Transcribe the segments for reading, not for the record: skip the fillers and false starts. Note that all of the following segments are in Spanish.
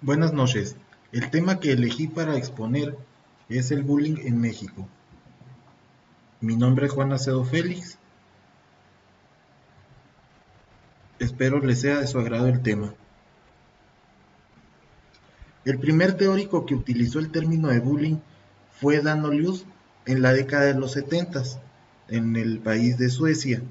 Buenas noches. El tema que elegí para exponer es el bullying en México. Mi nombre es Juan Acedo Félix. Espero les sea de su agrado el tema. El primer teórico que utilizó el término de bullying fue Dan Olius en la década de los 70 en el país de Suecia,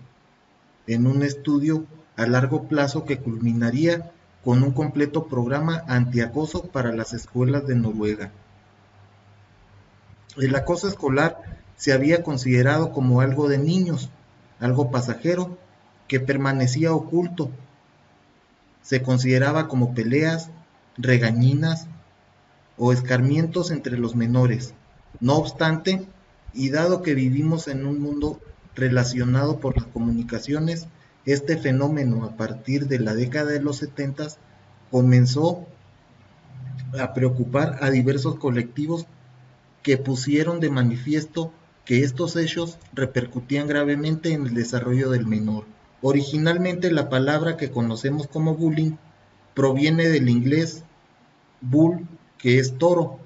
en un estudio a largo plazo que culminaría con un completo programa antiacoso para las escuelas de Noruega. El acoso escolar se había considerado como algo de niños, algo pasajero, que permanecía oculto. Se consideraba como peleas, regañinas o escarmientos entre los menores. No obstante, y dado que vivimos en un mundo relacionado por las comunicaciones, este fenómeno a partir de la década de los 70 comenzó a preocupar a diversos colectivos que pusieron de manifiesto que estos hechos repercutían gravemente en el desarrollo del menor. Originalmente la palabra que conocemos como bullying proviene del inglés bull, que es toro,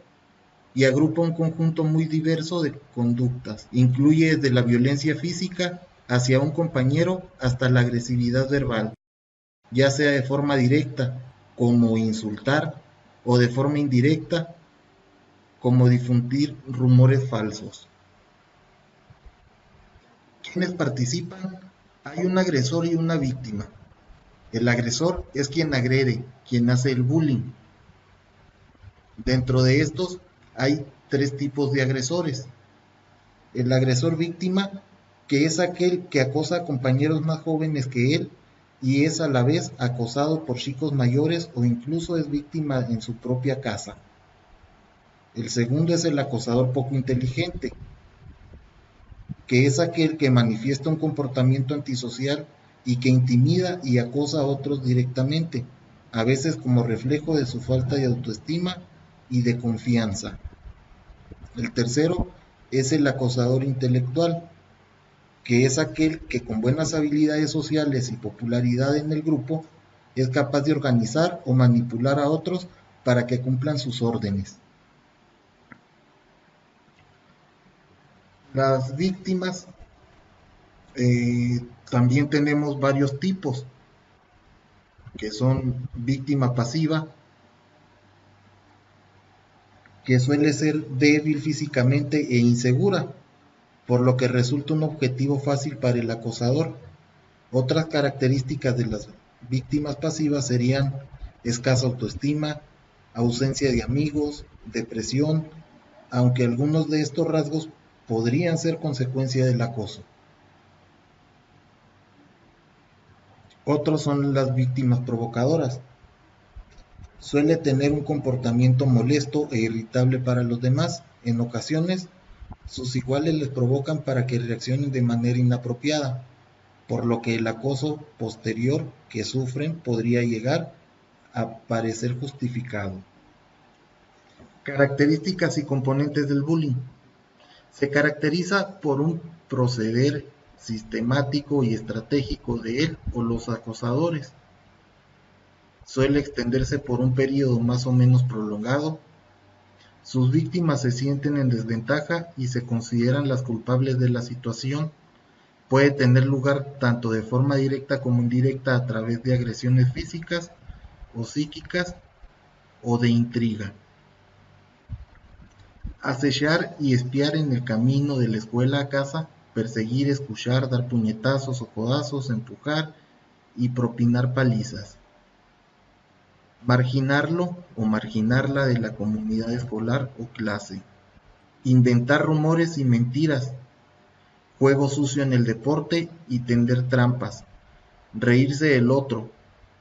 y agrupa un conjunto muy diverso de conductas. Incluye desde la violencia física hacia un compañero hasta la agresividad verbal, ya sea de forma directa, como insultar, o de forma indirecta, como difundir rumores falsos. ¿Quiénes participan? Hay un agresor y una víctima. El agresor es quien agrede, quien hace el bullying. Dentro de estos hay tres tipos de agresores. El agresor víctima, que es aquel que acosa a compañeros más jóvenes que él y es a la vez acosado por chicos mayores o incluso es víctima en su propia casa. El segundo es el acosador poco inteligente, que es aquel que manifiesta un comportamiento antisocial y que intimida y acosa a otros directamente, a veces como reflejo de su falta de autoestima y de confianza. El tercero es el acosador intelectual, que es aquel que con buenas habilidades sociales y popularidad en el grupo es capaz de organizar o manipular a otros para que cumplan sus órdenes. Las víctimas también tenemos varios tipos, que son víctima pasiva, que suele ser débil físicamente e insegura, por lo que resulta un objetivo fácil para el acosador. Otras características de las víctimas pasivas serían escasa autoestima, ausencia de amigos, depresión, aunque algunos de estos rasgos podrían ser consecuencia del acoso. Otros son las víctimas provocadoras. Suele tener un comportamiento molesto e irritable para los demás. En ocasiones, sus iguales les provocan para que reaccionen de manera inapropiada, por lo que el acoso posterior que sufren podría llegar a parecer justificado. Características y componentes del bullying. Se caracteriza por un proceder sistemático y estratégico de él o los acosadores. Suele extenderse por un periodo más o menos prolongado. Sus víctimas se sienten en desventaja y se consideran las culpables de la situación. Puede tener lugar tanto de forma directa como indirecta a través de agresiones físicas o psíquicas o de intriga. Acechar y espiar en el camino de la escuela a casa, perseguir, escuchar, dar puñetazos o codazos, empujar y propinar palizas. Marginarlo o marginarla de la comunidad escolar o clase. Inventar rumores y mentiras. Juego sucio en el deporte y tender trampas. Reírse del otro.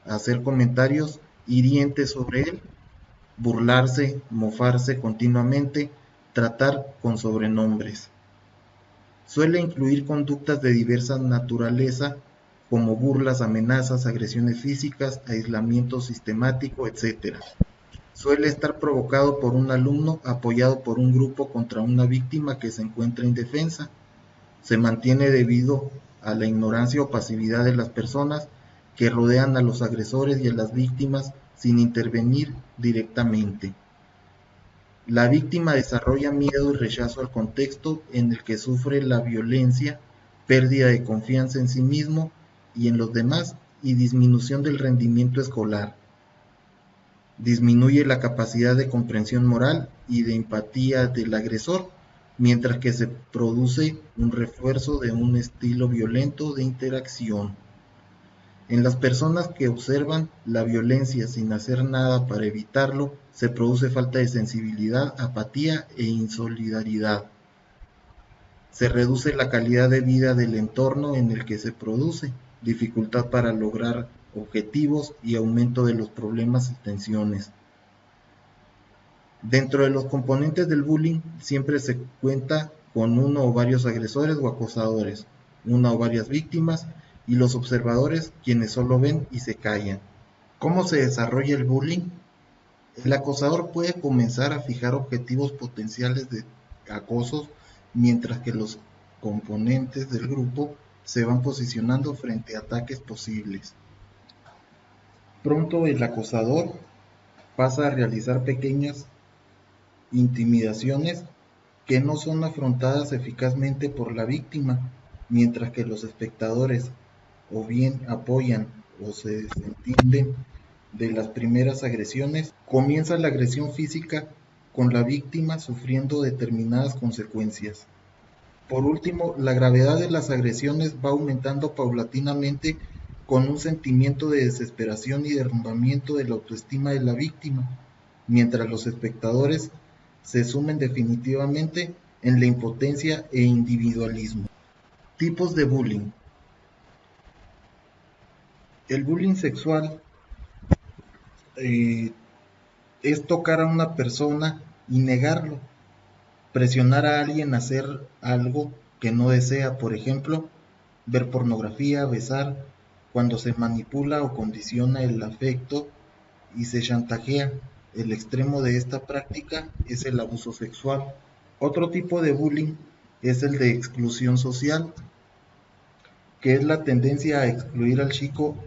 Hacer comentarios hirientes sobre él. Burlarse, mofarse continuamente. Tratar con sobrenombres. Suele incluir conductas de diversa naturaleza como burlas, amenazas, agresiones físicas, aislamiento sistemático, etc. Suele estar provocado por un alumno apoyado por un grupo contra una víctima que se encuentra indefensa. Se mantiene debido a la ignorancia o pasividad de las personas que rodean a los agresores y a las víctimas sin intervenir directamente. La víctima desarrolla miedo y rechazo al contexto en el que sufre la violencia, pérdida de confianza en sí mismo y en los demás y disminución del rendimiento escolar. Disminuye la capacidad de comprensión moral y de empatía del agresor, mientras que se produce un refuerzo de un estilo violento de interacción. En las personas que observan la violencia sin hacer nada para evitarlo, se produce falta de sensibilidad, apatía e insolidaridad. Se reduce la calidad de vida del entorno en el que se produce, dificultad para lograr objetivos y aumento de los problemas y tensiones. Dentro de los componentes del bullying siempre se cuenta con uno o varios agresores o acosadores, una o varias víctimas y los observadores, quienes solo ven y se callan. ¿Cómo se desarrolla el bullying? El acosador puede comenzar a fijar objetivos potenciales de acosos, mientras que los componentes del grupo se van posicionando frente a ataques posibles. Pronto el acosador pasa a realizar pequeñas intimidaciones que no son afrontadas eficazmente por la víctima, mientras que los espectadores o bien apoyan o se desentienden de las primeras agresiones. Comienza la agresión física con la víctima sufriendo determinadas consecuencias. Por último, la gravedad de las agresiones va aumentando paulatinamente con un sentimiento de desesperación y derrumbamiento de la autoestima de la víctima, mientras los espectadores se sumen definitivamente en la impotencia e individualismo. Tipos de bullying. El bullying sexual es tocar a una persona y negarlo, presionar a alguien a hacer algo que no desea, por ejemplo, ver pornografía, besar, cuando se manipula o condiciona el afecto y se chantajea. El extremo de esta práctica es el abuso sexual. Otro tipo de bullying es el de exclusión social, que es la tendencia a excluir al chico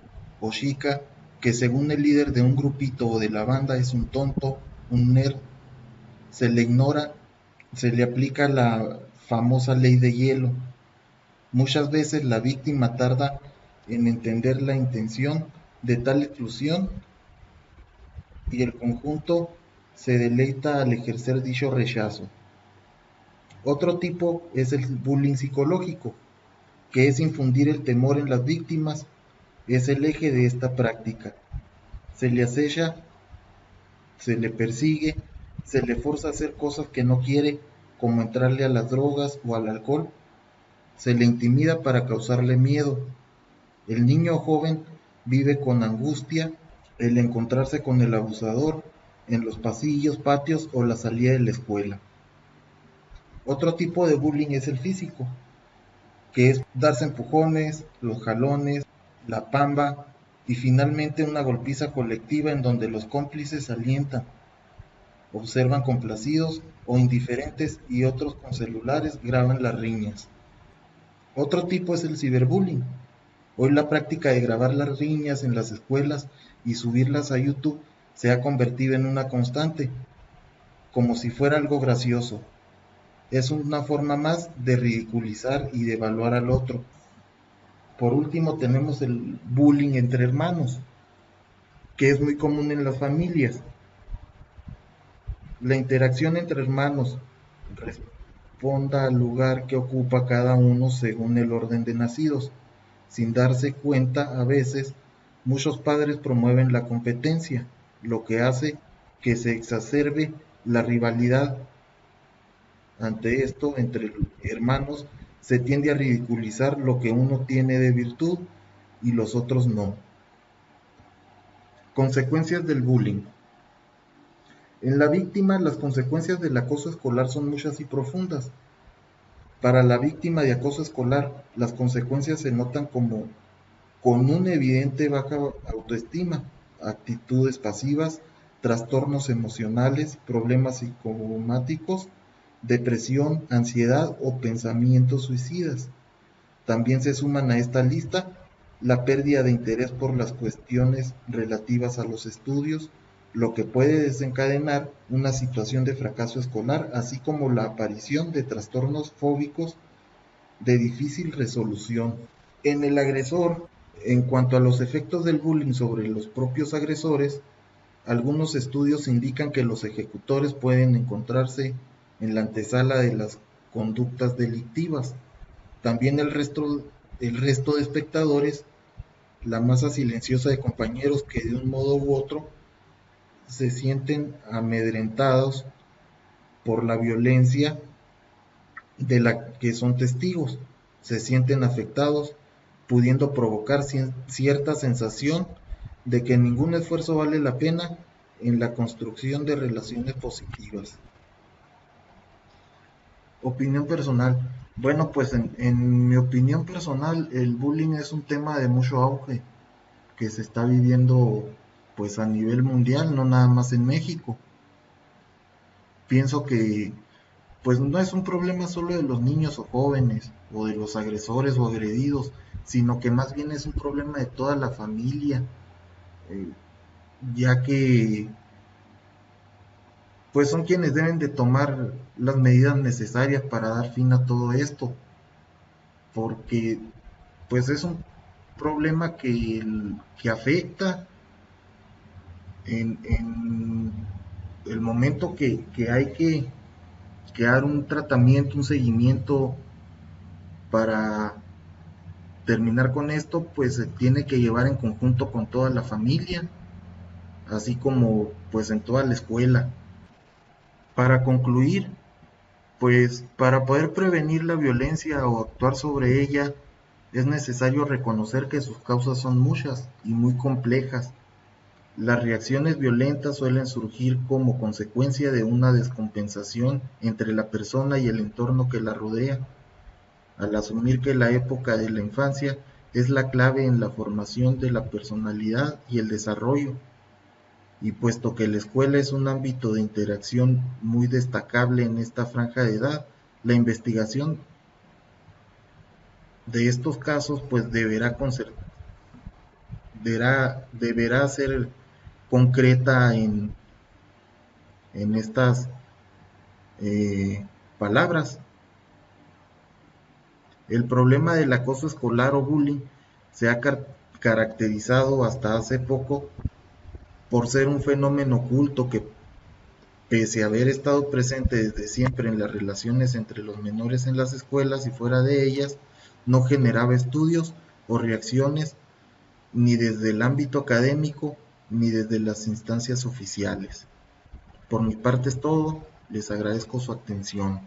o chica que según el líder de un grupito o de la banda es un tonto, un nerd, se le ignora, se le aplica la famosa ley de hielo. Muchas veces la víctima tarda en entender la intención de tal exclusión y el conjunto se deleita al ejercer dicho rechazo. Otro tipo es el bullying psicológico, que es infundir el temor en las víctimas, es el eje de esta práctica. Se le acecha, se le persigue, se le forza a hacer cosas que no quiere, como entrarle a las drogas o al alcohol. Se le intimida para causarle miedo. El niño o joven vive con angustia el encontrarse con el abusador en los pasillos, patios o la salida de la escuela. Otro tipo de bullying es el físico, que es darse empujones, los jalones, la pamba y finalmente una golpiza colectiva en donde los cómplices alientan, observan complacidos o indiferentes y otros con celulares graban las riñas. Otro tipo es el ciberbullying. Hoy la práctica de grabar las riñas en las escuelas y subirlas a YouTube se ha convertido en una constante, como si fuera algo gracioso. Es una forma más de ridiculizar y de evaluar al otro. Por último tenemos el bullying entre hermanos, que es muy común en las familias. La interacción entre hermanos responda al lugar que ocupa cada uno según el orden de nacidos. Sin darse cuenta, a veces, muchos padres promueven la competencia, lo que hace que se exacerbe la rivalidad. Ante esto, entre hermanos, se tiende a ridiculizar lo que uno tiene de virtud y los otros no. Consecuencias del bullying. En la víctima, las consecuencias del acoso escolar son muchas y profundas. Para la víctima de acoso escolar, las consecuencias se notan como con una evidente baja autoestima, actitudes pasivas, trastornos emocionales, problemas psicosomáticos, depresión, ansiedad o pensamientos suicidas. También se suman a esta lista la pérdida de interés por las cuestiones relativas a los estudios, lo que puede desencadenar una situación de fracaso escolar, así como la aparición de trastornos fóbicos de difícil resolución. En el agresor, en cuanto a los efectos del bullying sobre los propios agresores, algunos estudios indican que los ejecutores pueden encontrarse en la antesala de las conductas delictivas. También el resto de espectadores, la masa silenciosa de compañeros que de un modo u otro se sienten amedrentados por la violencia de la que son testigos, se sienten afectados, pudiendo provocar cierta sensación de que ningún esfuerzo vale la pena en la construcción de relaciones positivas. Opinión personal. Bueno, pues en mi opinión personal, el bullying es un tema de mucho auge que se está viviendo pues a nivel mundial, no nada más en México. Pienso que pues no es un problema solo de los niños o jóvenes o de los agresores o agredidos, sino que más bien es un problema de toda la familia, eh, ya que pues son quienes deben de tomar las medidas necesarias para dar fin a todo esto, porque pues es un problema que afecta en el momento que hay que dar un tratamiento, un seguimiento para terminar con esto, pues se tiene que llevar en conjunto con toda la familia, así como pues en toda la escuela. Para concluir, pues para poder prevenir la violencia o actuar sobre ella, es necesario reconocer que sus causas son muchas y muy complejas. Las reacciones violentas suelen surgir como consecuencia de una descompensación entre la persona y el entorno que la rodea. Al asumir que la época de la infancia es la clave en la formación de la personalidad y el desarrollo, y puesto que la escuela es un ámbito de interacción muy destacable en esta franja de edad, la investigación de estos casos pues deberá ser concreta en estas palabras. El problema del acoso escolar o bullying se ha caracterizado hasta hace poco por ser un fenómeno oculto que, pese a haber estado presente desde siempre en las relaciones entre los menores en las escuelas y fuera de ellas, no generaba estudios o reacciones ni desde el ámbito académico ni desde las instancias oficiales. Por mi parte es todo, les agradezco su atención.